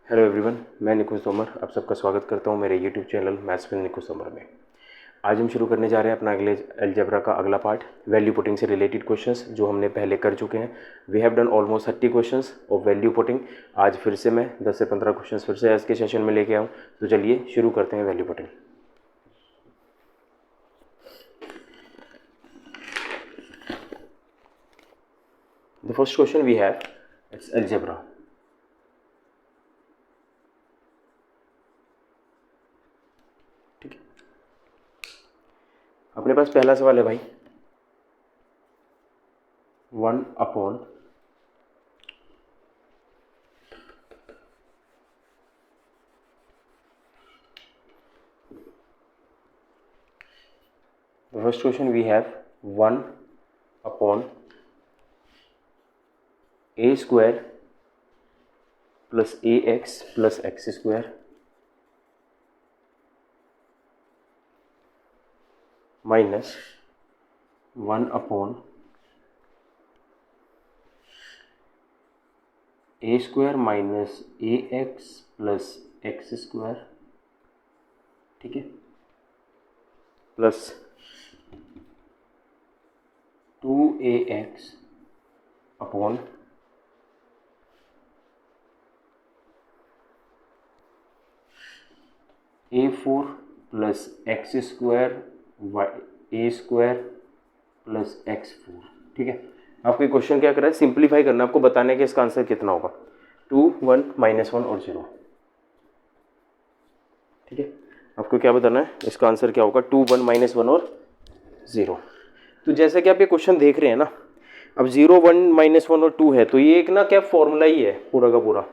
Hello everyone, मैं निकुंज तोमर आप सबका स्वागत करता हूं मेरे यूट्यूब चैनल मैथ्स विद निकुंज तोमर में। आज हम शुरू करने जा रहे हैं अपना अगले अलजेब्रा का अगला पार्ट, वैल्यू पुटिंग से रिलेटेड क्वेश्चंस जो हमने पहले कर चुके हैं। We have done almost 30 questions of value putting. आज फिर से मैं 10 से 15 क्वेश्चंस फिर से आज के सेशन में लेके आऊँ। तो चलिए शुरू करते हैं value putting. The first question we have it's algebra. अपने पास पहला सवाल है भाई, 1 upon first question we have 1 upon a square plus a x plus x square minus 1 upon a square minus a x plus x square, ठीक है, plus 2ax upon a4 plus x square a square plus x4, ठीक है। आपको question क्या कर रहा है, simplify करना, आपको बताने के इसका आंसर कितना होगा, 2 1 -1 और 0, ठीक है। आपको क्या बताना है, इसका आंसर क्या होगा, 2 1 -1 और 0। तो जैसे कि आप ये क्वेश्चन देख रहे हैं ना, अब 0 1 -1 और 2 है, तो ये एक ना क्या फॉर्मूला ही है पूरा का पूरा।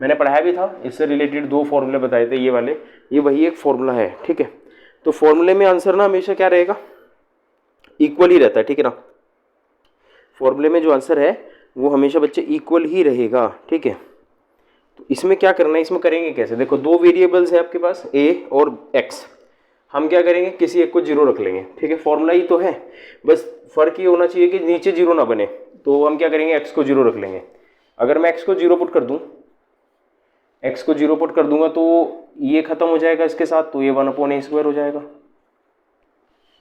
मैंने पढ़ाया भी था, इससे रिलेटेड 2 फॉर्मूले बताए थे, ये वाले, ये वही एक फॉर्मूला है, ठीक है। तो फॉर्मूले में आंसर ना हमेशा क्या रहेगा, इक्वल ही रहता है, ठीक है ना। फॉर्मूले में जो आंसर है वो हमेशा बच्चे इक्वल ही रहेगा, ठीक है। तो इसमें क्या करना है, इसमें करेंगे कैसे, देखो 2 वेरिएबल्स है आपके पास a और x। हम क्या करेंगे, किसी एक को 0 रख लेंगे, ठीक है। फॉर्मूला ही तो है, बस फर्क ये होना चाहिए कि नीचे 0 ना बने। तो हम क्या करेंगे, x को 0 रख लेंगे। अगर मैं x को 0 पुट कर दूं, x को 0 पुट कर दूंगा तो ये खत्म हो जाएगा इसके साथ, तो ये 1/a² हो जाएगा,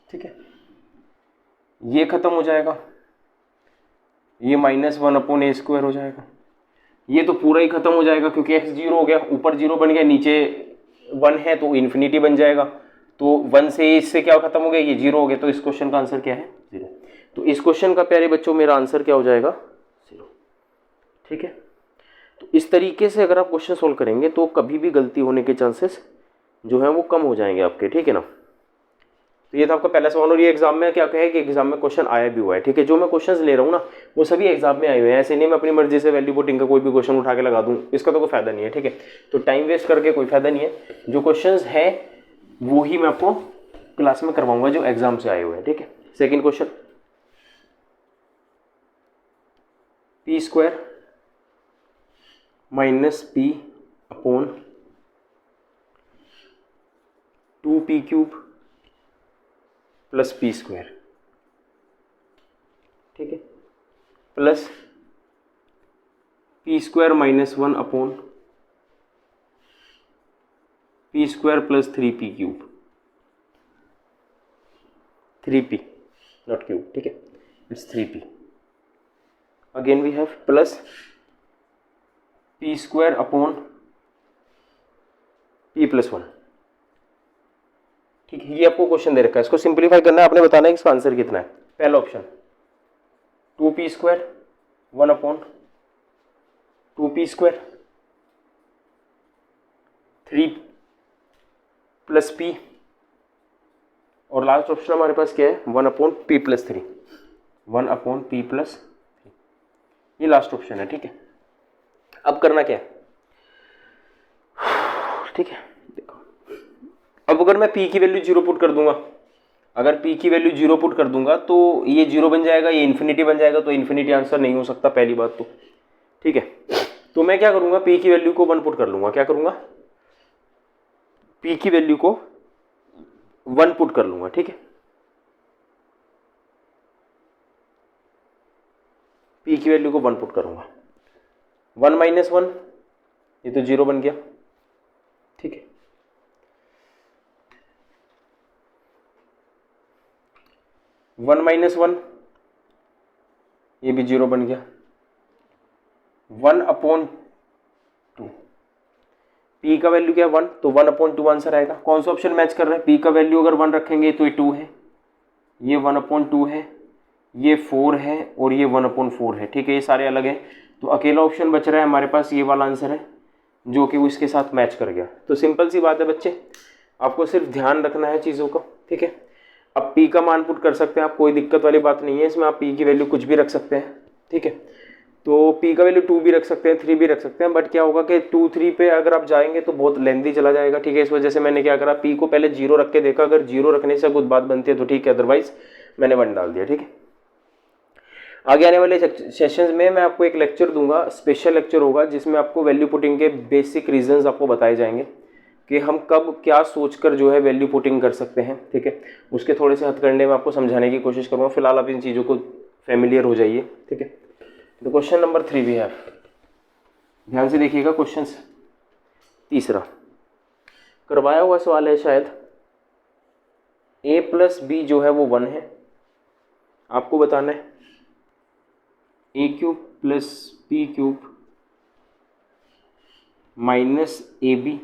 ठीक है। ये खत्म हो जाएगा, ये -1/a² हो जाएगा। ये तो पूरा ही खत्म हो जाएगा क्योंकि x 0 हो गया, ऊपर 0 बन गया, नीचे 1 है तो इन्फिनिटी बन जाएगा। तो 1 से इससे क्या खत्म हो गया, ये 0 हो गया। तो इस क्वेश्चन का आंसर क्या है, 0। तो इस क्वेश्चन का प्यारे बच्चों मेरा आंसर क्या हो जाएगा, 0, ठीक है। तो इस तरीके से अगर आप क्वेश्चन सोल्व करेंगे तो कभी भी गलती होने के चांसेस जो है वो कम हो जाएंगे आपके, ठीक है ना। तो ये था आपका पहला सवाल, और ये एग्जाम में क्या है कि एग्जाम में क्वेश्चन आया भी हुआ है, ठीक है। जो मैं क्वेश्चंस ले रहा हूँ ना वो सभी एग्जाम में आए हुए हैं, ऐसे नहीं मैं अपनी मर्जी से वैल्यू पुटिंग का कोई भी क्वेश्चन उठा के लगा दूँ, इसका तो कोई फायदा नहीं है, ठीक है। तो टाइम वेस्ट करके कोई फायदा नहीं है, जो क्वेश्चन है वो ही मैं आपको क्लास में करवाऊंगा जो एग्जाम से आए हुए हैं, ठीक है। Second question, p square minus p upon 2p³ plus p square, ठीक है, plus p square -1 upon p square plus 3p³, 3p not cube, ठीक है, it's 3p। Again we have plus p square upon p+1, ठीक है। ये आपको question दे रखा है, इसको सिंप्लीफाई करना है, आपने बताना है इसका आंसर कितना है। पहला option 2p² 1 upon 2p² 3 + p, और लास्ट ऑप्शन हमारे पास क्या है, 1/p+3, 1/p+3, ये लास्ट ऑप्शन है, ठीक है। अब करना क्या है, ठीक है, देखो अब अगर मैं p की वैल्यू 0 पुट कर दूंगा, अगर p की वैल्यू 0 पुट कर दूंगा तो ये 0 बन जाएगा, ये इन्फिनिटी बन जाएगा, तो इन्फिनिटी आंसर नहीं हो सकता पहली बात तो, ठीक है। तो मैं क्या करूंगा, p की वैल्यू को 1 पुट कर लूंगा, क्या करूंगा, p की वैल्यू को 1 पुट कर लूंगा, ठीक है। p की वैल्यू को 1 पुट करूंगा, 1 - 1 ये तो 0 बन गया, ठीक है। 1 माइनस 1, ये भी 0 बन गया। 1/2, पी का वैल्यू क्या है 1, तो 1/2 आंसर आएगा। कौन सा ऑप्शन मैच कर रहा है, पी का वैल्यू अगर 1 रखेंगे तो ये 2 है, ये 1/2 है, ये 4 है और ये 1/4 है, ठीक है। ये सारे अलग हैं, तो अकेला ऑप्शन बच रहा है हमारे पास, ये वाला आंसर है जो कि वो इसके साथ मैच कर गया। तो सिंपल सी बात है बच्चे, आपको सिर्फ ध्यान रखना है चीज़ों का, ठीक है। अब पी का मान पुट कर सकते हैं आप, कोई दिक्कत वाली बात नहीं है इसमें, आप पी की वैल्यू कुछ भी रख सकते हैं, ठीक है। तो पी का वैल्यू 2 भी रख सकते हैं, 3 भी रख सकते हैं, बट क्या होगा कि 2 3 पे अगर आप जाएंगे तो बहुत लेंथी चला जाएगा, ठीक है। इस वजह से मैंने क्या करा, पी को पहले 0 रख के देखा, अगर 0 रखने से कुछ बात बनती है तो ठीक है, अदरवाइज मैंने 1 डाल दिया, ठीक है। आगे आने वाले सेशंस में मैं आपको एक लेक्चर दूंगा, स्पेशल लेक्चर होगा, जिसमें आपको वैल्यू पुटिंग के बेसिक रीजंस आपको बताए जाएंगे कि हम कब क्या सोचकर जो है वैल्यू पुटिंग कर सकते हैं, ठीक है। उसके थोड़े से हथकंडे में आपको समझाने की कोशिश करूँगा, फिलहाल आप इन चीज़ों को फेमिलियर हो जाइए, ठीक है। तो क्वेश्चन नंबर 3 भी है, ध्यान से देखिएगा। क्वेश्चन तीसरा करवाया हुआ सवाल है शायद, a प्लस बी जो है वो 1 है, आपको बताना है a³ plus b³ minus ab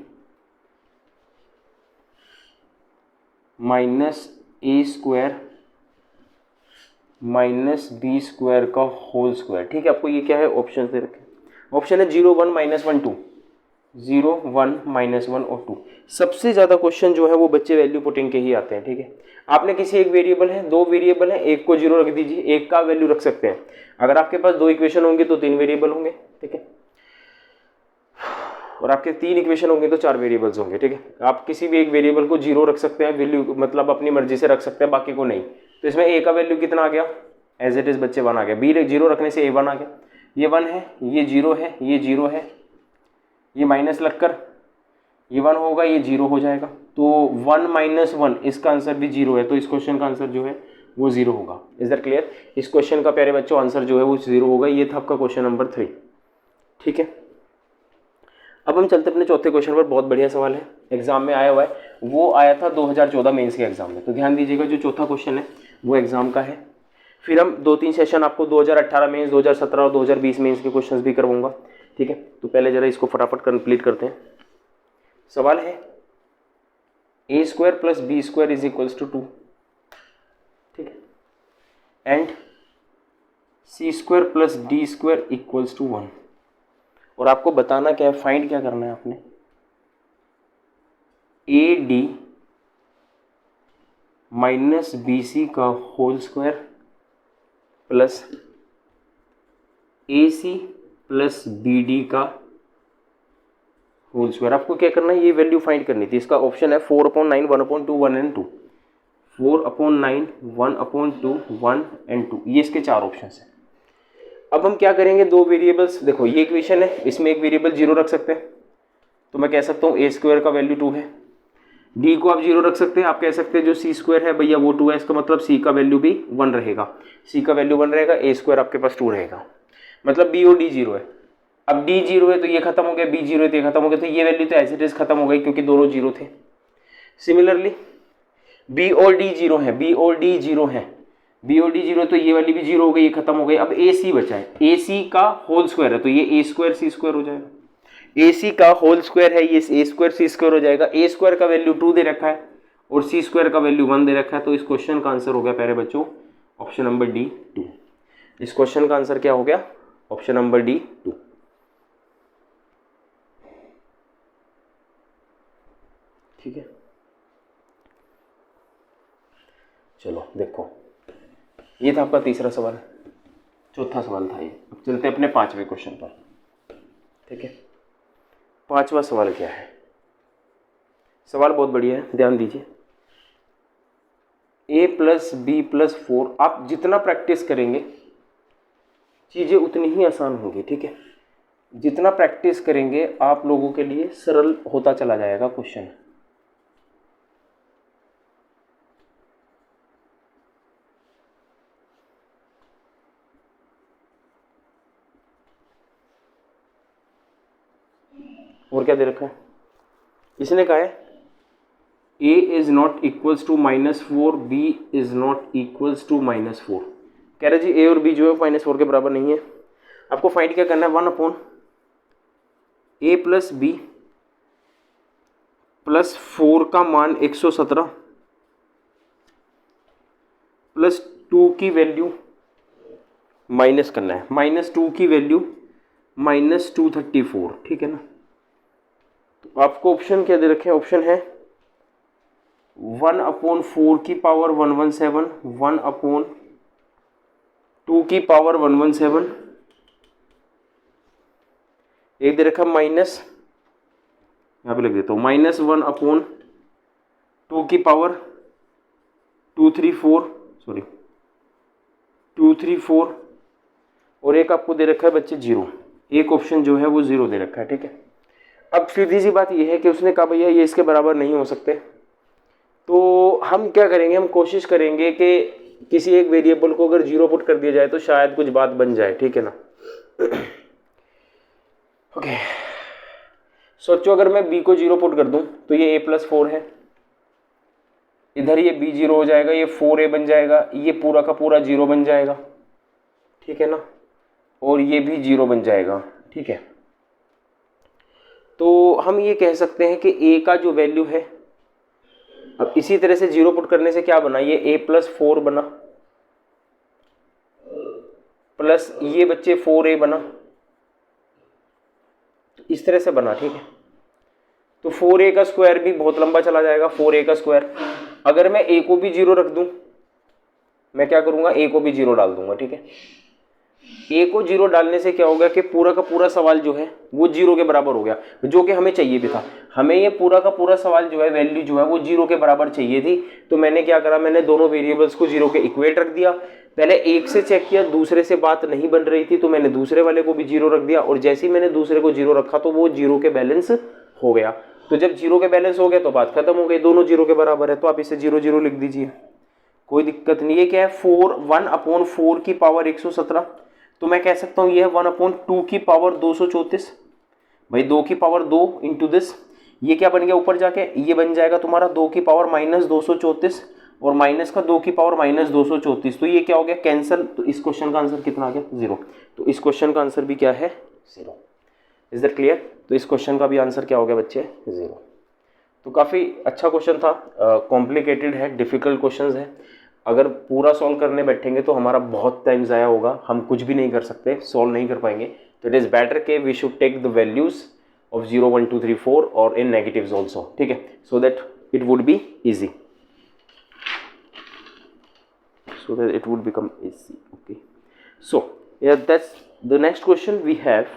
minus a² minus b² का होल स्क्वायर, ठीक है। आपको ये क्या है, ऑप्शन दे रखे, ऑप्शन है 0 1 -1 2, 0 1 -1 और 2। सबसे ज़्यादा क्वेश्चन जो है वो बच्चे वैल्यू पुटिंग के ही आते हैं, ठीक है। आपने किसी एक वेरिएबल है, 2 वेरिएबल है, एक को 0 रख दीजिए, एक का वैल्यू रख सकते हैं। अगर आपके पास 2 इक्वेशन होंगे तो 3 वेरिएबल होंगे, ठीक है। और आपके 3 इक्वेशन होंगे तो 4 वेरिएबल्स होंगे, ठीक है। आप किसी भी एक वेरिएबल को 0 रख सकते हैं, वैल्यू मतलब अपनी मर्जी से रख सकते हैं, बाकी को नहीं। तो इसमें ए का वैल्यू कितना आ गया, एज इट इज बच्चे 1 आ गया, बी 0 रखने से a1 आ गया, ये 1 है, ये 0 है, ये 0 है, ये माइनस लगकर ये 1 होगा, ये 0 हो जाएगा। तो 1 - 1 इसका आंसर भी 0 है, तो इस क्वेश्चन का आंसर जो है वो 0 होगा। Is that clear? इस क्वेश्चन का प्यारे बच्चों आंसर जो है वो 0 होगा। ये था आपका क्वेश्चन नंबर 3, ठीक है। अब हम चलते अपने चौथे क्वेश्चन पर। बहुत बढ़िया सवाल है, एग्जाम में आया हुआ है, वो आया था 2014 मेंस के एग्जाम में। तो ध्यान दीजिएगा, जो चौथा क्वेश्चन है वो एग्जाम का है। फिर हम 2-3 सेशन आपको 2018 मेंस, 2017 और 2020 मेंस के क्वेश्चंस भी करवाऊंगा, ठीक है। तो पहले जरा इसको फटाफट कंप्लीट करते हैं। सवाल है a² plus b² is equals to 2, ठीक है, and c² plus d² equals to 1। और आपको बताना क्या है, फाइंड क्या करना है आपने, AD माइनस BC का whole square plus AC plus BD का होल स्क्वायर। आपको क्या करना है, ये वैल्यू फाइंड करनी थी। इसका ऑप्शन है 4/9, 1/2, 1 and 2, 4/9, 1/2, 1 and 2, ये इसके 4 ऑप्शन है। अब हम क्या करेंगे, 2 वेरिएबल्स, देखो ये इक्वेशन है, इसमें एक वेरिएबल 0 रख सकते हैं, तो मैं कह सकता हूँ a² का वैल्यू 2 है, d को आप 0 रख सकते हैं, आप कह सकते हैं जो c² है भैया वो 2 है, इसका मतलब c का वैल्यू भी 1 रहेगा, c का वैल्यू 1 रहेगा, a² आपके पास 2 रहेगा, मतलब b और d 0 है। अब d 0 है तो ये खत्म हो गया, b 0 है तो ये खत्म हो गया, तो ये वैल्यू तो एज इट इज खत्म हो गई क्योंकि दोनों 0 थे। सिमिलरली b और d 0 है, b और d 0 है, b और d 0, तो ये वाली भी 0 हो गई, ये खत्म हो गई। अब ac बचा है, ac का होल स्क्वायर है, तो ये a² c² हो जाएगा, AC का होल स्क्वायर है, ये a² c² हो जाएगा। a² का वैल्यू 2 दे रखा है और c² का वैल्यू 1 दे रखा है, तो इस क्वेश्चन का आंसर हो गया प्यारे बच्चों ऑप्शन नंबर D 2। इस क्वेश्चन का आंसर क्या हो गया, ऑप्शन नंबर D 2, ठीक है। चलो देखो, ये था आपका तीसरा सवाल, चौथा सवाल था ये। अब चलते हैं अपने 5वें क्वेश्चन पर, ठीक है। 5वां सवाल क्या है, सवाल बहुत बढ़िया है, ध्यान दीजिए। a प्लस बी प्लस 4, आप जितना प्रैक्टिस करेंगे चीज़ें उतनी ही आसान होंगी, ठीक है। जितना प्रैक्टिस करेंगे आप लोगों के लिए सरल होता चला जाएगा क्वेश्चन। और क्या दे रखा है, इसने कहा है a is not equals to -4, b is not equals to -4। कह रहे जी a और b जो है -4 के बराबर नहीं है। आपको फाइंड क्या करना है, 1/a प्लस बी प्लस 4 का मान 117 प्लस 2 की वैल्यू माइनस करना है, -2 की वैल्यू -234, ठीक है ना। तो आपको ऑप्शन क्या दे रखे हैं, ऑप्शन है 1/4 की पावर 117, 1/2 की पावर 117, एक दे रखा माइनस, यहाँ पे लिख देता हूँ -1/2 की पावर 234 और एक आपको दे रखा है बच्चे 0, एक ऑप्शन जो है वो 0 दे रखा है, ठीक है। अब सीधी सी बात ये है कि उसने कहा भैया ये इसके बराबर नहीं हो सकते, तो हम क्या करेंगे, हम कोशिश करेंगे कि किसी एक वेरिएबल को अगर 0 पुट कर दिया जाए तो शायद कुछ बात बन जाए, ठीक है ना। ओके, सोचो अगर मैं b को 0 पुट कर दूं तो ये a+4 है, इधर ये b 0 हो जाएगा, ये 4a बन जाएगा, ये पूरा का पूरा 0 बन जाएगा, ठीक है ना, और ये भी 0 बन जाएगा, ठीक है। तो हम ये कह सकते हैं कि a का जो वैल्यू है, अब इसी तरह से 0 पुट करने से क्या बना, ये a+4 बना प्लस ये बच्चे 4a बना, तो इस तरह से बना, ठीक है। तो 4a का स्क्वायर भी बहुत लंबा चला जाएगा, 4a का स्क्वायर। अगर मैं a को भी 0 रख दूं, मैं क्या करूंगा, a को भी 0 डाल दूंगा, ठीक है। a को 0 डालने से क्या होगा कि पूरा का पूरा सवाल जो है वो 0 के बराबर हो गया, जो कि हमें चाहिए भी था। हमें ये पूरा का पूरा सवाल जो है, वैल्यू जो है वो 0 के बराबर चाहिए थी। तो मैंने क्या करा, मैंने दोनों वेरिएबल्स को 0 के इक्वेट रख दिया। पहले एक से चेक किया, दूसरे से बात नहीं बन रही थी तो मैंने दूसरे वाले को भी 0 रख दिया, और जैसे ही मैंने दूसरे को 0 रखा तो वो 0 के बैलेंस हो गया। तो जब 0 के बैलेंस हो गया तो बात खत्म हो गई, दोनों 0 के बराबर है, तो आप इसे 0 0 लिख दीजिए, कोई दिक्कत नहीं है। क्या है, 1/4 की पावर 117, तो मैं कह सकता हूँ ये है 1/2 की पावर 234, भाई 2 की पावर 2 इंटू दिस, ये क्या बन गया ऊपर जाके, ये बन जाएगा तुम्हारा 2 की पावर -234 और माइनस का 2 की पावर -234, तो ये क्या हो गया, कैंसिल। तो इस क्वेश्चन का आंसर कितना आ गया, 0। तो इस क्वेश्चन का आंसर भी क्या है, 0। Is that clear. तो इस क्वेश्चन का भी आंसर क्या हो गया बच्चे, 0। तो काफ़ी अच्छा क्वेश्चन था, कॉम्प्लिकेटेड है, डिफिकल्ट क्वेश्चंस है। अगर पूरा सॉल्व करने बैठेंगे तो हमारा बहुत टाइम ज़ाया होगा, हम कुछ भी नहीं कर सकते, सॉल्व नहीं कर पाएंगे। तो इट इज़ बेटर के we should take the values of 0 1 2 3 4 और इन नेगेटिव्स ऑल्सो, ठीक है, so that it would be easy, so that it would become easy. Okay, so yeah, that's the next question we have,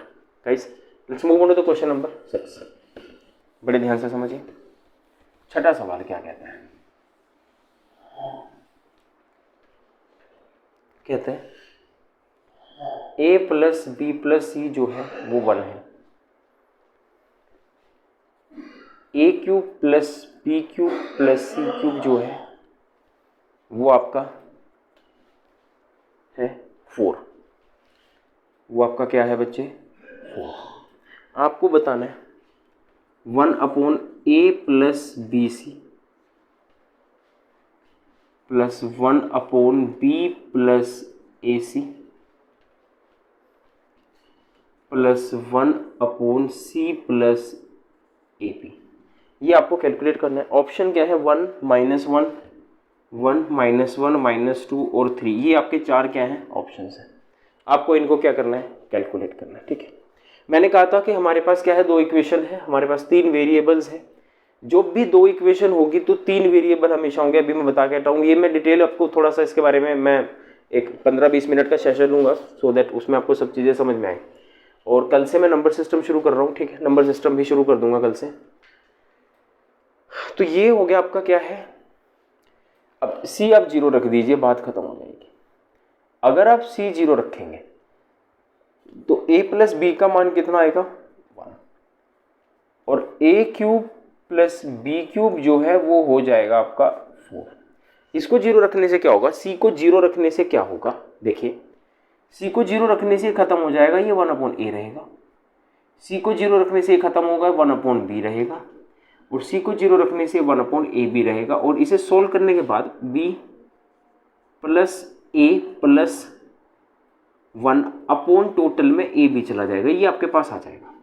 guys. Let's move on to the question number 6. बड़े ध्यान से समझिए। छठा सवाल क्या कहता है, कहते हैं a plus b plus c जो है वो 1 है, a cube plus b cube plus c cube जो है वो आपका है 4, वो आपका क्या है बच्चे, 4। आपको बताना है 1/a plus b c plus 1/b plus a c plus 1/c plus a p, ये आपको कैलकुलेट करना है। ऑप्शन क्या है, 1 -1 1 -1 -2 और 3, ये आपके 4 क्या हैं, ऑप्शंस हैं। आपको इनको क्या करना है, कैलकुलेट करना है, ठीक है। मैंने कहा था कि हमारे पास क्या है, 2 इक्वेशन है, हमारे पास 3 वेरिएबल्स हैं। जो भी 2 इक्वेशन होगी तो 3 वेरिएबल हमेशा होंगे। अभी मैं बता के हटाऊँ, ये मैं डिटेल आपको थोड़ा सा इसके बारे में मैं एक 15-20 मिनट का सेशन लूँगा, सो दैट उसमें आपको सब चीज़ें समझ में आए। और कल से मैं नंबर सिस्टम शुरू कर रहा हूँ, ठीक है, नंबर सिस्टम भी शुरू कर दूंगा कल से। तो ये हो गया आपका क्या है, अब सी आप 0 रख दीजिए, बात खत्म हो जाएगी। अगर आप सी 0 रखेंगे तो a प्लस बी का मान कितना आएगा, 1, और a cube plus b cube जो है वो हो जाएगा आपका 4। इसको 0 रखने से क्या होगा, c को 0 रखने से क्या होगा, देखिए c को 0 रखने से खत्म हो जाएगा, ये 1/a रहेगा। सी को 0 रखने से ये खत्म होगा, 1/b रहेगा, और सी को 0 रखने से 1/ab रहेगा, और इसे सोल्व करने के बाद b plus a plus 1 total में a भी चला जाएगा, ये आपके पास आ जाएगा।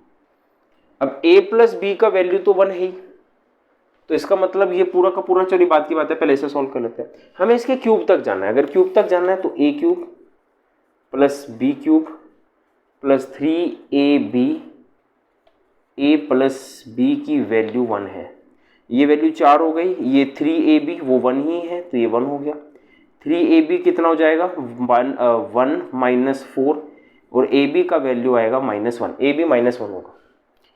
अब a प्लस b का वैल्यू तो 1 है ही, तो इसका मतलब ये पूरा का पूरा, चलिए बात की बात है, पहले इसे सॉल्व कर लेते हैं। हमें इसके क्यूब तक जाना है, अगर क्यूब तक जाना है तो a cube plus b cube plus 3ab, a plus b की वैल्यू 1 है, ये वैल्यू 4 हो गई, ये 3ab वो 1 ही है तो ये 1 हो गया। 3ab कितना हो जाएगा, 1 माइनस 4, और ab का वैल्यू आएगा -1, ab -1 होगा,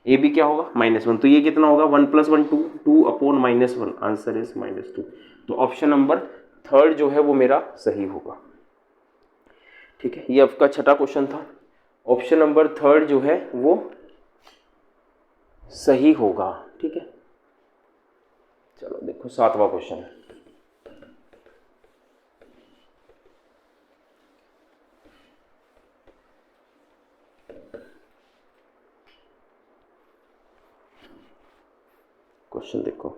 ab क्या होगा -1, तो ये कितना होगा 1 + 1 2, 2/-1, आंसर इज -2। तो ऑप्शन नंबर 3 जो है वो मेरा सही होगा। ठीक है, ये आपका छठा क्वेश्चन था, ऑप्शन नंबर 3 जो है वो सही होगा। ठीक है, चलो देखो 7वां क्वेश्चन है। क्वेश्चन देखो,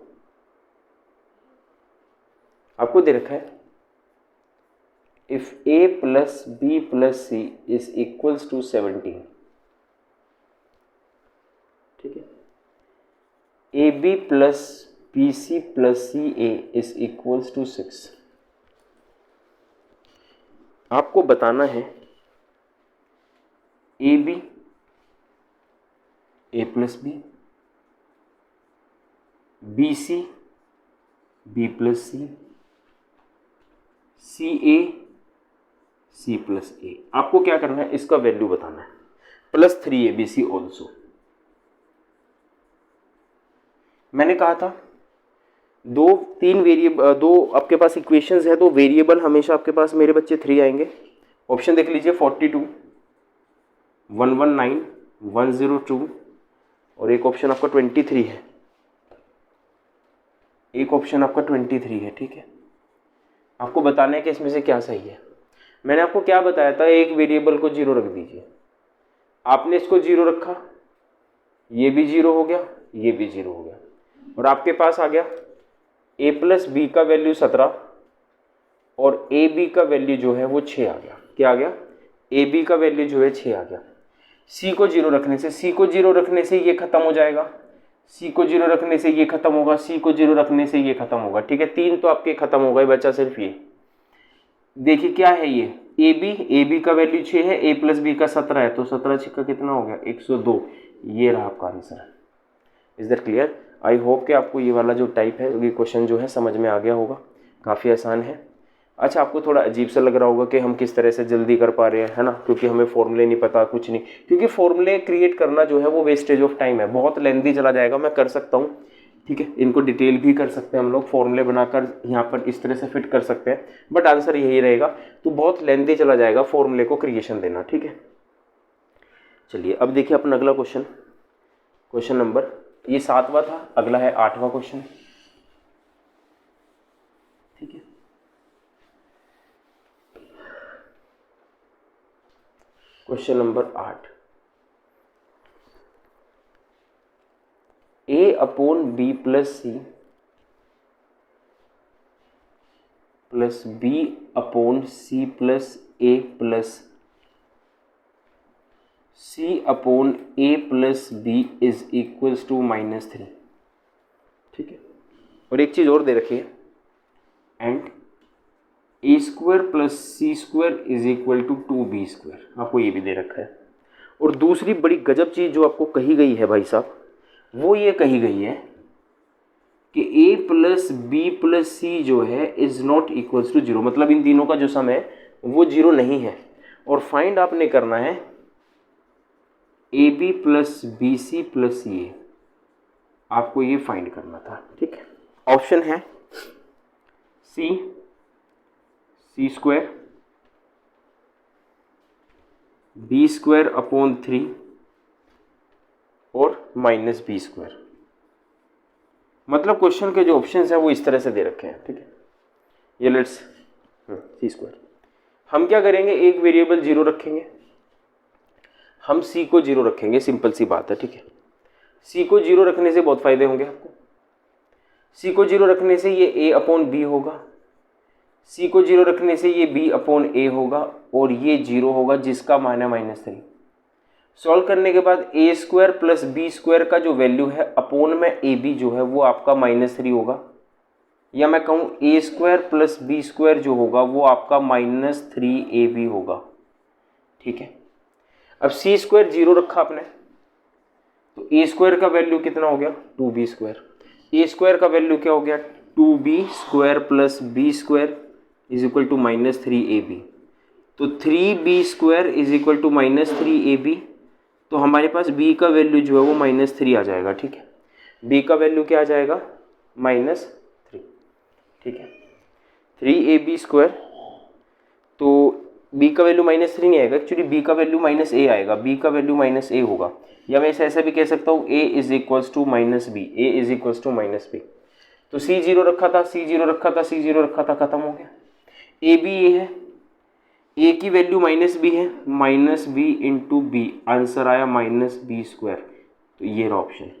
आपको दे रखा है if a plus b plus c is equals to 17। ठीक है, ab plus bc plus ca is equals to 6। आपको बताना है ab a plus b, bc b plus c, ca c plus a। आपको क्या करना है, इसका वैल्यू बताना है, प्लस 3abc ऑल्सो। मैंने कहा था दो आपके पास इक्वेशंस है, तो वेरिएबल हमेशा आपके पास मेरे बच्चे 3 आएंगे। ऑप्शन देख लीजिए 42, 119, 102, और एक ऑप्शन आपका 23 है, एक ऑप्शन आपका 23 है। ठीक है, आपको बताना है कि इसमें से क्या सही है। मैंने आपको क्या बताया था, एक वेरिएबल को 0 रख दीजिए, आपने इसको 0 रखा, ये भी 0 हो गया, ये भी 0 हो गया, और आपके पास आ गया a प्लस बी का वैल्यू 17 और ए बी का वैल्यू जो है वो 6 आ गया। क्या आ गया, ए बी का वैल्यू जो है 6 आ गया। c को 0 रखने से ये खत्म हो जाएगा, c को 0 रखने से ये खत्म होगा, c को 0 रखने से ये खत्म होगा। ठीक है, 3 तो आपके खत्म हो गए, बचा सिर्फ ये। देखिए क्या है ये, ए बी का वैल्यू 6 है, a प्लस बी का 17 है, तो 17 6 का कितना हो गया 102। ये रहा आपका answer. Is that clear? I hope कि आपको ये वाला जो टाइप है, ये क्वेश्चन जो है समझ में आ गया होगा, काफ़ी आसान है। अच्छा, आपको थोड़ा अजीब सा लग रहा होगा कि हम किस तरह से जल्दी कर पा रहे हैं, है ना, क्योंकि हमें फॉर्मूले नहीं पता, कुछ नहीं, क्योंकि फॉर्मूले क्रिएट करना जो है वो वेस्टेज ऑफ टाइम है, बहुत लेंथी चला जाएगा। मैं कर सकता हूँ, ठीक है, इनको डिटेल भी कर सकते हैं हम लोग, फॉर्मूले बनाकर यहाँ पर इस तरह से फिट कर सकते हैं, बट आंसर यही रहेगा, तो बहुत लेंथी चला जाएगा फॉर्मूले को क्रिएशन देना। ठीक है, चलिए अब देखिए अपना अगला क्वेश्चन, क्वेश्चन नंबर, ये 7वां था, अगला है 8वां क्वेश्चन। ठीक है, question number 8, a/b plus c plus b/c plus a plus c/a plus b is equals to -3। ठीक है, और एक चीज़ और दे रखी है, and a² plus c² is equal to 2b², आपको ये भी दे रखा है। और दूसरी बड़ी गजब चीज़ जो आपको कही गई है भाई साहब, वो ये कही गई है कि a plus b plus c जो है इज नॉट इक्वल्स टू 0, मतलब इन तीनों का जो सम है वो 0 नहीं है। और फाइंड आपने करना है ab plus b c plus c a, आपको ये फाइंड करना था। ठीक है, ऑप्शन है c² b²/3 और -b²। मतलब क्वेश्चन के जो ऑप्शंस हैं वो इस तरह से दे रखे हैं। ठीक है, ये लेट्स c², हम क्या करेंगे, एक वेरिएबल 0 रखेंगे, हम सी को 0 रखेंगे, सिंपल सी बात है, ठीक है। सी को 0 रखने से बहुत फायदे होंगे आपको। सी को 0 रखने से ये a अपॉन बी होगा, सी को 0 रखने से ये b अपॉन a होगा, और ये 0 होगा जिसका मान है -3। सॉल्व करने के बाद a square plus b square का जो वैल्यू है अपॉन में ए बी जो है वो आपका -3 होगा, या मैं कहूँ a square plus b square जो होगा वो आपका -3ab होगा, ठीक है। अब सी स्क्वायर 0 रखा आपने, तो ए स्क्वायर का वैल्यू कितना हो गया 2b स्क्वायर, ए स्क्वायर का वैल्यू क्या हो गया 2b square plus b square is equal to -3ab, तो 3b square is equal to -3ab, तो हमारे पास b का वैल्यू जो है वो -3 आ जाएगा, ठीक है। b का वैल्यू क्या आ जाएगा -3, ठीक है। 3ab स्क्वायर, तो b का वैल्यू -3 नहीं आएगा, एक्चुअली b का वैल्यू -a आएगा, b का वैल्यू -a होगा, या मैं इसे ऐसा भी कह सकता हूँ a is equals to -b, a is equals to -b। तो c 0 रखा था, c 0 रखा था, c 0 रखा था, खत्म हो गया। a b ये है, a की वैल्यू -b है, -b इंटू बी, आंसर आया -b स्क्वायर, तो ये रहा ऑप्शन।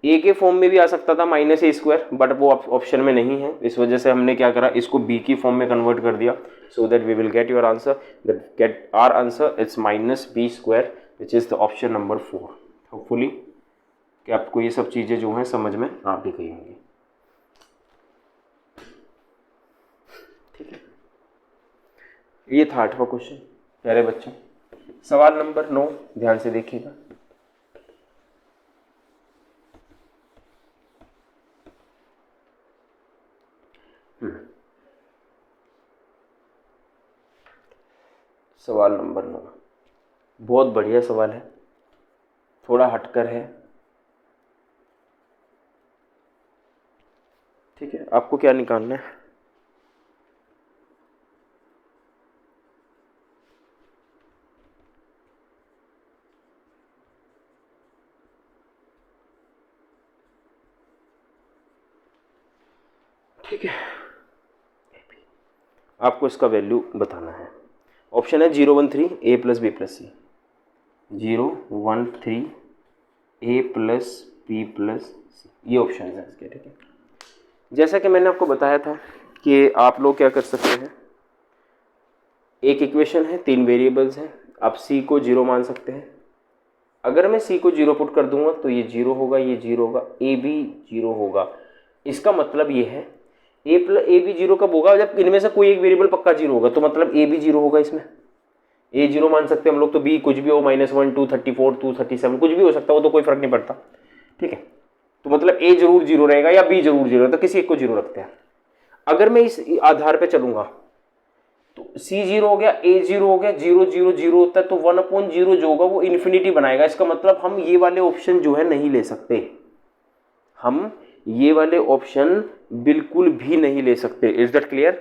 a के फॉर्म में भी आ सकता था -a स्क्वायर, बट वो ऑप्शन में नहीं है, इस वजह से हमने क्या करा, इसको b की फॉर्म में कन्वर्ट कर दिया, so that we will get your answer, that get our answer it's -b square which is the option number 4। Hopefully कि आपको ये सब चीज़ें जो हैं समझ में आ भी गई होंगी, ठीक है। ये था 8वां क्वेश्चन प्यारे बच्चों। सवाल नंबर 9 ध्यान से देखिएगा। सवाल नंबर 9 बहुत बढ़िया सवाल है, थोड़ा हटकर है, ठीक है। आपको क्या निकालना है, ठीक है। आपको इसका वैल्यू बताना है। ऑप्शन है 0 1 3 a plus b plus c, 0 1 3 a plus b plus c, ये ऑप्शन है इसके, ठीक है। जैसा कि मैंने आपको बताया था कि आप लोग क्या कर सकते हैं, एक इक्वेशन है, 3 वेरिएबल्स हैं, आप c को 0 मान सकते हैं। अगर मैं c को 0 पुट कर दूंगा तो ये 0 होगा, ये 0 होगा, a भी 0 होगा। इसका मतलब ये है a भी 0 कब होगा, जब इनमें से कोई एक वेरिएबल पक्का 0 होगा, तो मतलब a भी 0 होगा, इसमें a 0 मान सकते हैं हम लोग, तो b कुछ भी हो, -1 2 34 2 37 कुछ भी हो सकता है, वो तो कोई फर्क नहीं पड़ता, ठीक है। तो मतलब a जरूर 0 रहेगा या b जरूर 0, तो किसी एक को 0 रखते हैं। अगर मैं इस आधार पे चलूंगा तो c 0 हो गया, a 0 हो गया, 0 0 0 होता है, तो 1/0 जो होगा वो इन्फिनिटी बनाएगा। इसका मतलब हम ये वाले ऑप्शन जो है नहीं ले सकते, हम ये वाले ऑप्शन बिल्कुल भी नहीं ले सकते। Is that clear?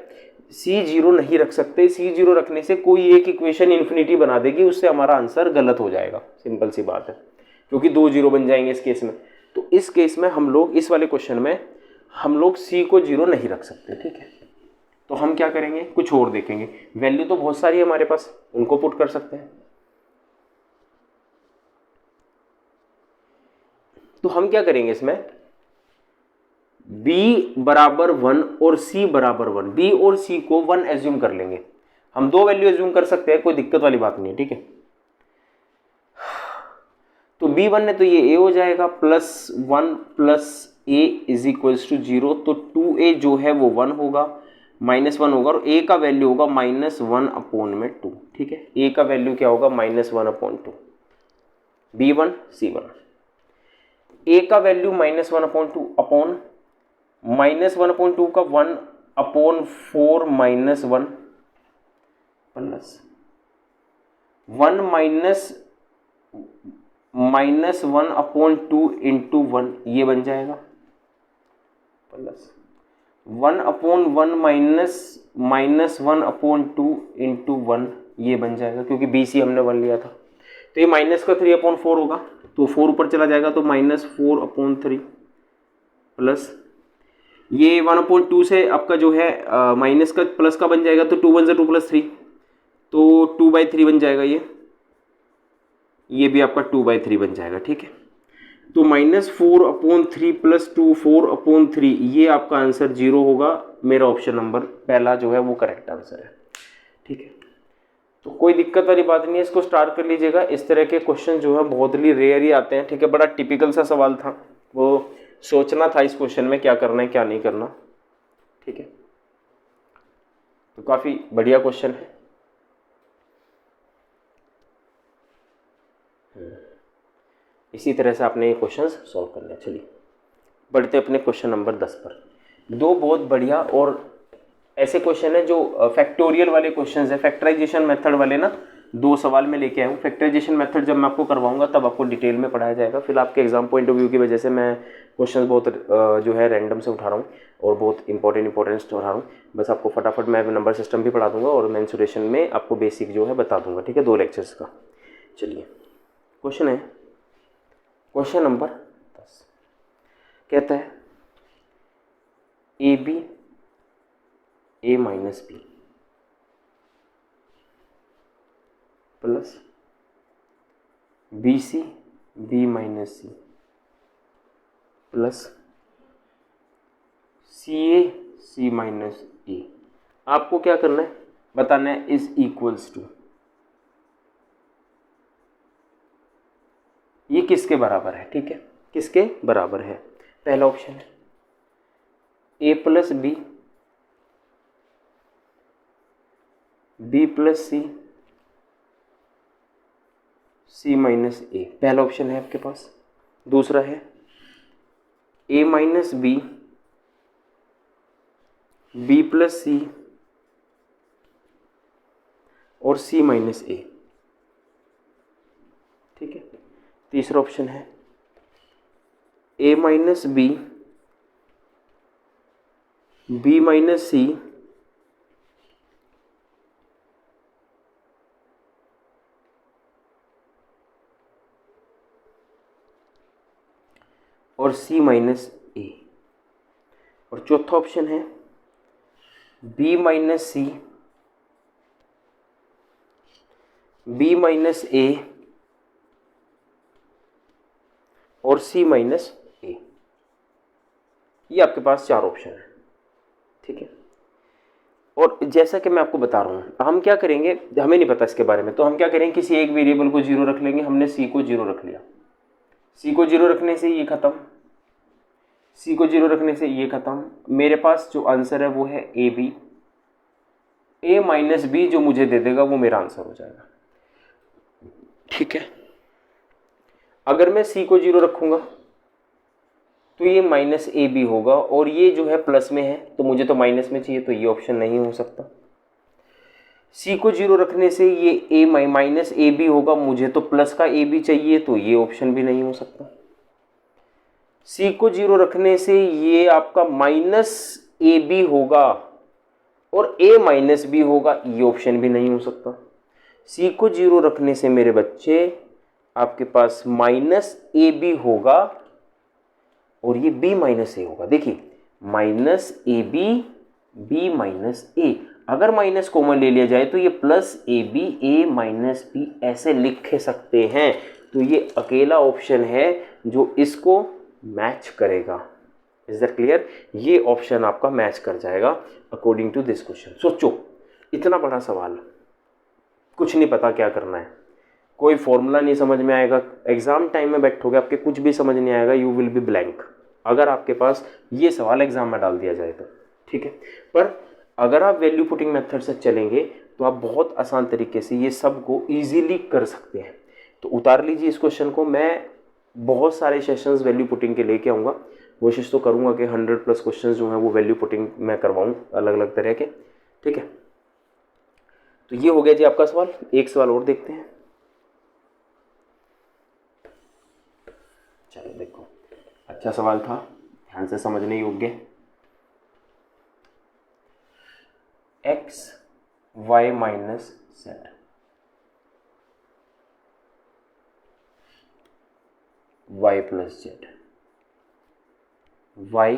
c 0 नहीं रख सकते, c 0 रखने से कोई एक इक्वेशन इन्फिनिटी बना देगी, उससे हमारा आंसर गलत हो जाएगा, सिंपल सी बात है, क्योंकि 2 0 बन जाएंगे इस केस में। तो इस केस में हम लोग, इस वाले क्वेश्चन में हम लोग c को 0 नहीं रख सकते, ठीक है। तो हम क्या करेंगे, कुछ और देखेंगे। वैल्यू तो बहुत सारी है हमारे पास, उनको पुट कर सकते हैं। तो हम क्या करेंगे इसमें, b बराबर 1 और c बराबर 1, b और c को 1 एज्यूम कर लेंगे। हम 2 वैल्यू एज्यूम कर सकते हैं, कोई दिक्कत वाली बात नहीं है, ठीक है। तो b 1 है तो ये a हो जाएगा, +1 + a इज इक्वल्स टू 0, तो 2a जो है वो 1 होगा, -1 होगा, और a का वैल्यू होगा -1/2, ठीक है। a का वैल्यू क्या होगा, -1/2, b1 c1। a का वैल्यू -1/2 अपॉन -1/2 का 1/4 -1 प्लस 1 -1/2 इंटू 1, ये बन जाएगा, प्लस 1/1 -1/2 इंटू 1, ये बन जाएगा, क्योंकि बी सी हमने 1 लिया था। तो ये माइनस का 3/4 होगा, तो 4 ऊपर चला जाएगा, तो -4/3 प्लस ये 1/2 से आपका जो है माइनस का प्लस का बन जाएगा, तो 2 1 से 2 + 3, तो 2/3 बन जाएगा ये, ये भी आपका 2/3 बन जाएगा, ठीक है। तो -4/3 प्लस 2 4/3, ये आपका आंसर 0 होगा। मेरा ऑप्शन नंबर पहला जो है वो करेक्ट आंसर है, ठीक है। तो कोई दिक्कत वाली बात नहीं है, इसको स्टार्ट कर लीजिएगा। इस तरह के क्वेश्चन जो है बहुत ही रेयर ही आते हैं, ठीक है। बड़ा टिपिकल सा सवाल था, वो सोचना था इस क्वेश्चन में क्या करना है क्या नहीं करना, ठीक है। तो काफ़ी बढ़िया क्वेश्चन है। इसी तरह से आपने ये क्वेश्चन सॉल्व करना है। चलिए बढ़ते अपने क्वेश्चन नंबर 10 पर। दो बहुत बढ़िया और ऐसे क्वेश्चन है जो फैक्टोरियल वाले क्वेश्चंस है, फैक्टराइजेशन मेथड वाले ना। दो सवाल में लेके आया हूँ। फैक्टराइजेशन मेथड जब मैं आपको करवाऊंगा तब आपको डिटेल में पढ़ाया जाएगा। फिर आपके एग्जाम पॉइंट ऑफ व्यू की वजह से मैं क्वेश्चंस बहुत जो है रैंडम से उठा रहा हूँ और बहुत इंपॉर्टेंट उठा रहा हूँ। बस आपको फटाफट मैं नंबर सिस्टम भी पढ़ा दूंगा और मेंसुरेशन में आपको बेसिक जो है बता दूंगा, ठीक है, 2 लेक्चर्स का। चलिए क्वेश्चन है, क्वेश्चन नंबर 10 कहता है AB A minus B plus BC B minus C plus CA C minus A। आपको क्या करना है, बताना है इज इक्वल्स टू, ये किसके बराबर है, ठीक है, किसके बराबर है। पहला ऑप्शन है A plus B B plus C C minus A, पहला ऑप्शन है आपके पास। दूसरा है A minus B B plus C और C माइनस A, ठीक है। तीसरा ऑप्शन है A minus B B minus C और C माइनस A। और चौथा ऑप्शन है B minus C B minus A और C माइनस A। ये आपके पास 4 ऑप्शन है, ठीक है। और जैसा कि मैं आपको बता रहा हूँ, हम क्या करेंगे, हमें नहीं पता इसके बारे में, तो हम क्या करेंगे, किसी एक वेरिएबल को 0 रख लेंगे। हमने C को 0 रख लिया, C को 0 रखने से ये खत्म, C को 0 रखने से ये खत्म। मेरे पास जो आंसर है वो है AB। A माइनस B जो मुझे दे देगा वो मेरा आंसर हो जाएगा, ठीक है। अगर मैं C को 0 रखूंगा तो ये माइनस AB होगा, और ये जो है प्लस में है तो मुझे तो माइनस में चाहिए, तो ये ऑप्शन नहीं हो सकता। C को 0 रखने से ये A माइनस AB होगा, मुझे तो प्लस का AB चाहिए, तो ये ऑप्शन भी नहीं हो सकता। C को 0 रखने से ये आपका माइनस AB होगा और A माइनस B होगा, ये ऑप्शन भी नहीं हो सकता। C को 0 रखने से मेरे बच्चे आपके पास माइनस AB होगा और ये B माइनस A होगा। देखिए minus AB B minus A, अगर माइनस कॉमन ले लिया जाए तो ये plus AB A minus B ऐसे लिख सकते हैं। तो ये अकेला ऑप्शन है जो इसको मैच करेगा। Is that clear? ये ऑप्शन आपका मैच कर जाएगा अकॉर्डिंग टू दिस क्वेश्चन। सोचो इतना बड़ा सवाल, कुछ नहीं पता क्या करना है, कोई फॉर्मूला नहीं समझ में आएगा, एग्जाम टाइम में बैठोगे आपके कुछ भी समझ नहीं आएगा, यू विल बी ब्लैंक अगर आपके पास ये सवाल एग्जाम में डाल दिया जाए तो, ठीक है। पर अगर आप वैल्यू पुटिंग मेथड से चलेंगे तो आप बहुत आसान तरीके से ये सब को ईजिली कर सकते हैं। तो उतार लीजिए इस क्वेश्चन को। मैं बहुत सारे सेशंस वैल्यू पुटिंग के लेके आऊँगा, कोशिश तो करूँगा कि 100+ क्वेश्चंस जो हैं वो वैल्यू पुटिंग मैं करवाऊँ अलग अलग तरह के, ठीक है। तो ये हो गया जी आपका सवाल। एक सवाल और देखते हैं। चलो देखो, अच्छा सवाल था, ध्यान से समझने योग्य। x y minus z y plus z, y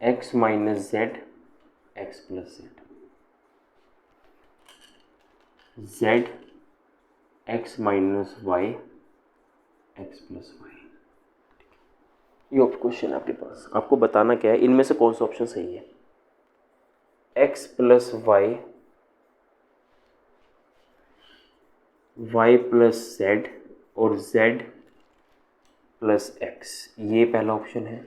x minus z x plus z, z x minus y x plus y. ये क्वेश्चन है आपके पास, आपको बताना क्या है, इनमें से कौन सा ऑप्शन सही है। X plus y y plus z और जेड प्लस एक्स, ये पहला ऑप्शन है।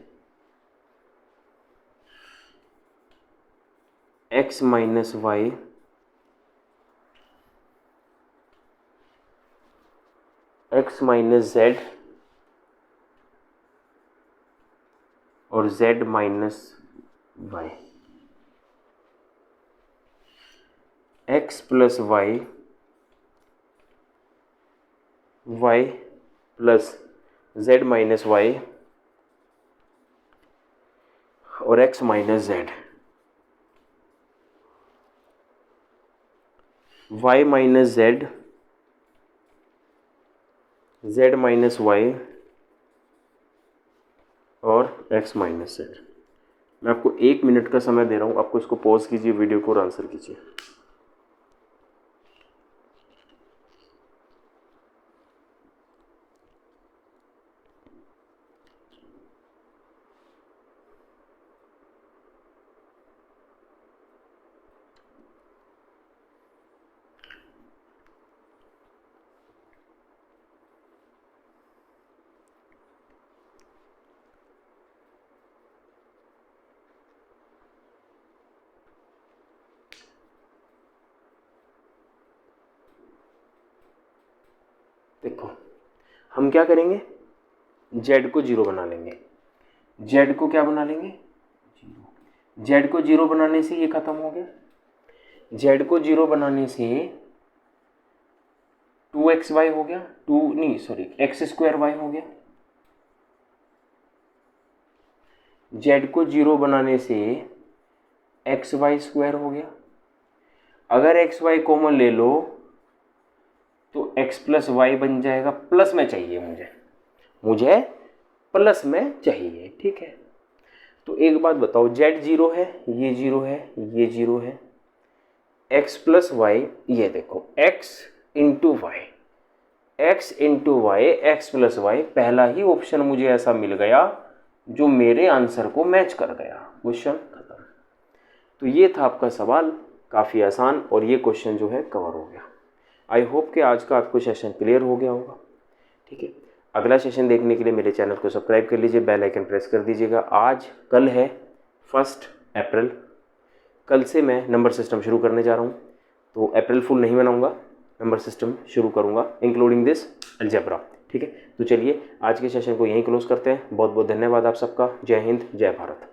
X minus y x minus z और z minus y. X plus y y plus z minus y और x minus z. Y minus z z minus y और x minus z. मैं आपको 1 minute का समय दे रहा हूँ, आपको इसको पॉज कीजिए वीडियो को और आंसर कीजिए। देखो हम क्या करेंगे, जेड को 0 बना लेंगे। जेड को क्या बना लेंगे, जेड को 0 बनाने से ये खत्म हो गया। जेड को 0 बनाने से 2xy हो गया, एक्स स्क्वायर वाई हो गया। जेड को 0 बनाने से एक्स वाई स्क्वायर हो गया। अगर एक्स वाई कॉमन ले लो तो एक्स प्लस वाई बन जाएगा। प्लस में चाहिए मुझे प्लस में चाहिए, ठीक है। तो एक बात बताओ, जेड 0 है, ये 0 है, ये 0 है। एक्स प्लस वाई, ये देखो x into y, x into y x plus y, पहला ही ऑप्शन मुझे ऐसा मिल गया जो मेरे आंसर को मैच कर गया। क्वेश्चन खत्म। तो ये था आपका सवाल, काफ़ी आसान, और ये क्वेश्चन जो है कवर हो गया। आई होप कि आज का आपको सेशन क्लियर हो गया होगा, ठीक है। अगला सेशन देखने के लिए मेरे चैनल को सब्सक्राइब कर लीजिए, बेल आइकन प्रेस कर दीजिएगा। कल है 1 अप्रैल, कल से मैं नंबर सिस्टम शुरू करने जा रहा हूँ। तो अप्रैल फुल नहीं मनाऊंगा, नंबर सिस्टम शुरू करूँगा इंक्लूडिंग दिस अलजेब्रा, ठीक है। तो चलिए आज के सेशन को यहीं क्लोज करते हैं। बहुत बहुत धन्यवाद आप सबका। जय हिंद, जय भारत।